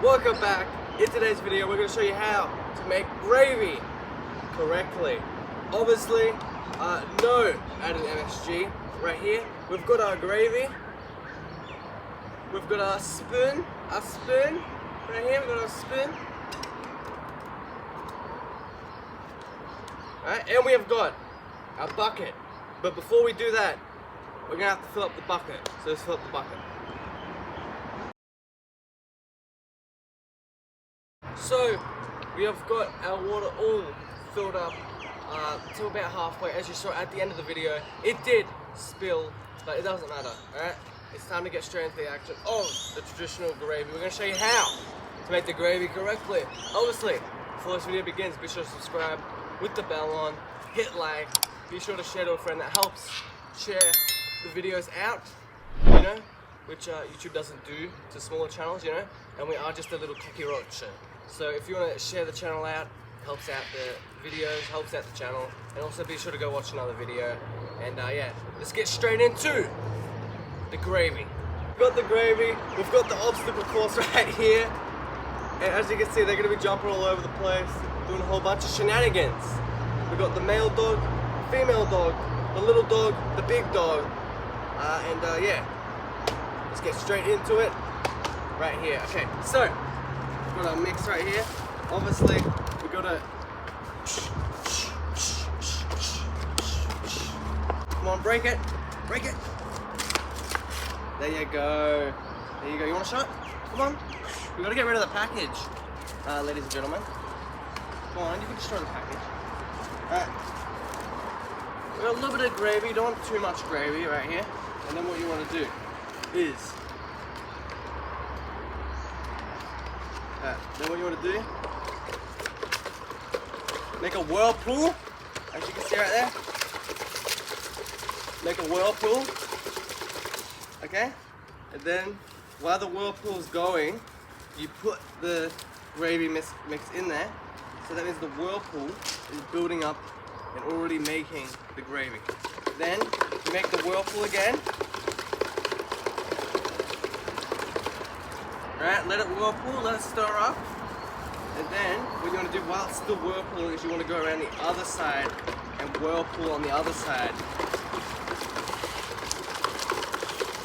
welcome back. In today's video we're going to show you how to make gravy correctly. Obviously, no added MSG. Right here, we've got our gravy. We've got our spoon. Right here, we've got our spoon. Alright, and we have got our bucket. But before we do that, we're going to have to fill up the bucket. So let's fill up the bucket. So, we have got our water all filled up to about halfway. As you saw at the end of the video, it did spill, but it doesn't matter, alright? It's time to get straight into the action of the traditional gravy. We're going to show you how to make the gravy correctly. Obviously, before this video begins, be sure to subscribe with the bell on, hit like, be sure to share to a friend. That helps share the videos out, you know, which YouTube doesn't do to smaller channels, you know, and we are just a little cockroach. So if you want to share the channel out, helps out the videos, helps out the channel, and also be sure to go watch another video. And yeah, let's get straight into the gravy. We've got the gravy, we've got the obstacle course right here, and as you can see, they're going to be jumping all over the place, doing a whole bunch of shenanigans. We've got the male dog, female dog, the little dog, the big dog, and yeah, let's get straight into it right here. Okay, so we've got our mix right here. Obviously, we've got to come on, break it. There you go. You want a shot? Come on. We got to get rid of the package, ladies and gentlemen. Come on, you can destroy the package. Alright. We got a little bit of gravy. Don't want too much gravy right here. And then what you want to do is, then what you want to do, make a whirlpool, as you can see right there. Make a whirlpool, okay? And then, while the whirlpool is going, you put the gravy mix in there. So that means the whirlpool is building up and already making the gravy. Then, you make the whirlpool again. Alright, let it whirlpool, let it stir up. And then, what you want to do while it's still whirlpooling is you want to go around the other side and whirlpool on the other side.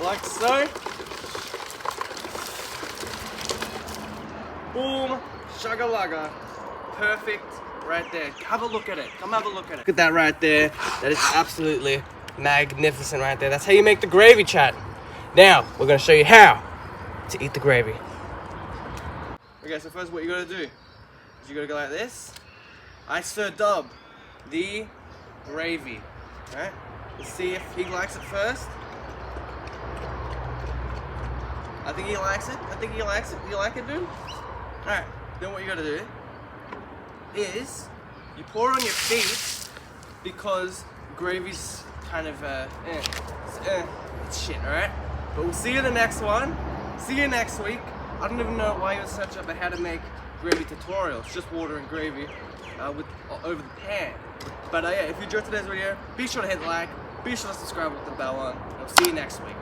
Like so. Boom, shagalaga. Perfect right there. Have a look at it. Come have a look at it. Look at that right there. That is absolutely magnificent right there. That's how you make the gravy, chat. Now, we're going to show you how to eat the gravy. Okay, so first what you got to do is you got to go like this. I sir dub the gravy. Alright? Let's see if he likes it first. I think he likes it. You like it, dude? Alright, then what you got to do is you pour it on your feet because gravy's kind of it's shit, alright? But we'll see you in the next one. See you next week. I don't even know why you search up how to make gravy tutorials. Just water and gravy over the pan. But yeah, if you enjoyed today's video, be sure to hit like, be sure to subscribe with the bell on. I'll see you next week.